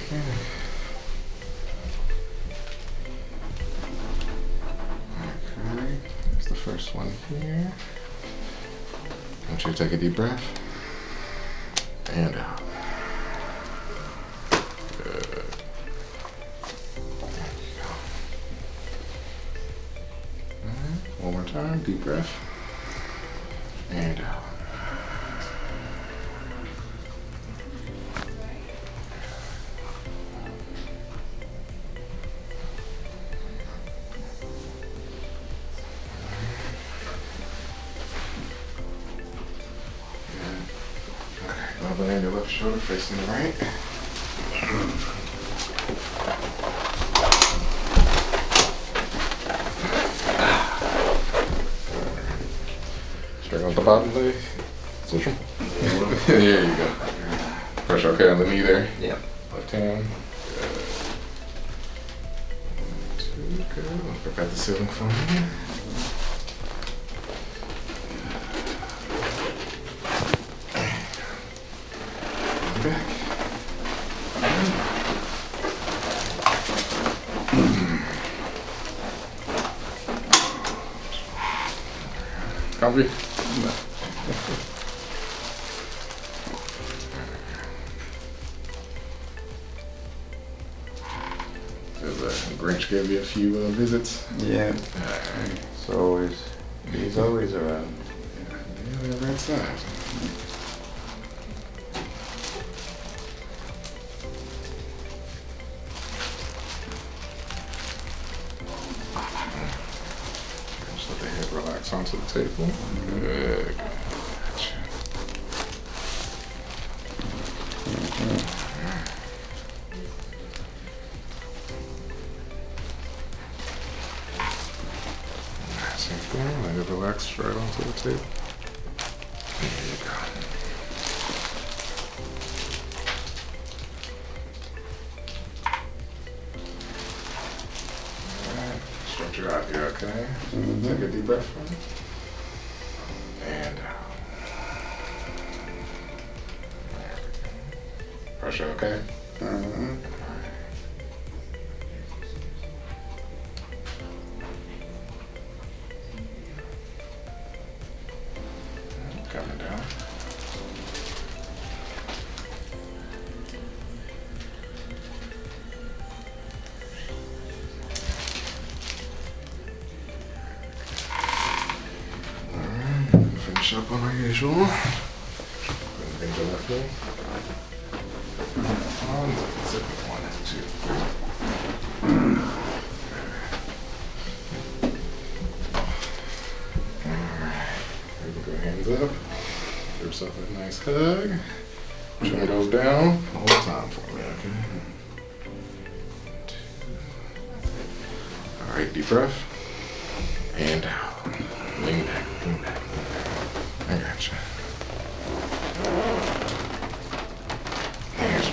Okay, here's the first one here. I want you to take a deep breath. And out. Good. One more time, deep breath. And out. Elbow and your left shoulder facing the right. Straight on the bottom leg. Switch them. There you go. Pressure okay on the knee there? Yep. Left hand. Good. Good. Look at the ceiling for me. Back. Comfy? Does Grinch give you a few visits? Yeah. He's always around. Yeah, they're right side. Just let the head relax onto the table. Good. Gotcha. Same thing, let it relax right onto the table. There you go. Alright, stretch it out here, okay? Take a deep breath for me. And out. There we go. Pressure okay? Coming down. Alright, finish up on our usual. Bring the left leg. On, zip it, 1, 2, 3. Alright, here we go, hands up. Give yourself a nice hug. Chin goes down. Hold time for me, okay? 2. Alright, deep breath. And out. Lean back, lean back, lean back. I gotcha. Here's 1.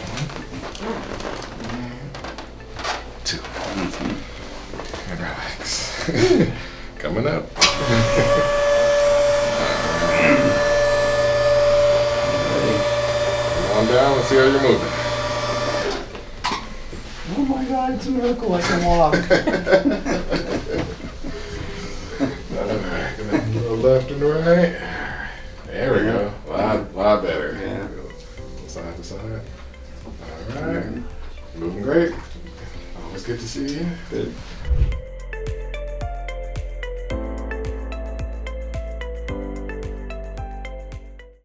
And 2. And relax. Coming up. On down, let's see how you're moving. Oh my God, it's a miracle I can walk. Alright, a little left and right. There we go. Lot better. Yeah. Side to side. Alright. Moving great. Always good to see you. Good.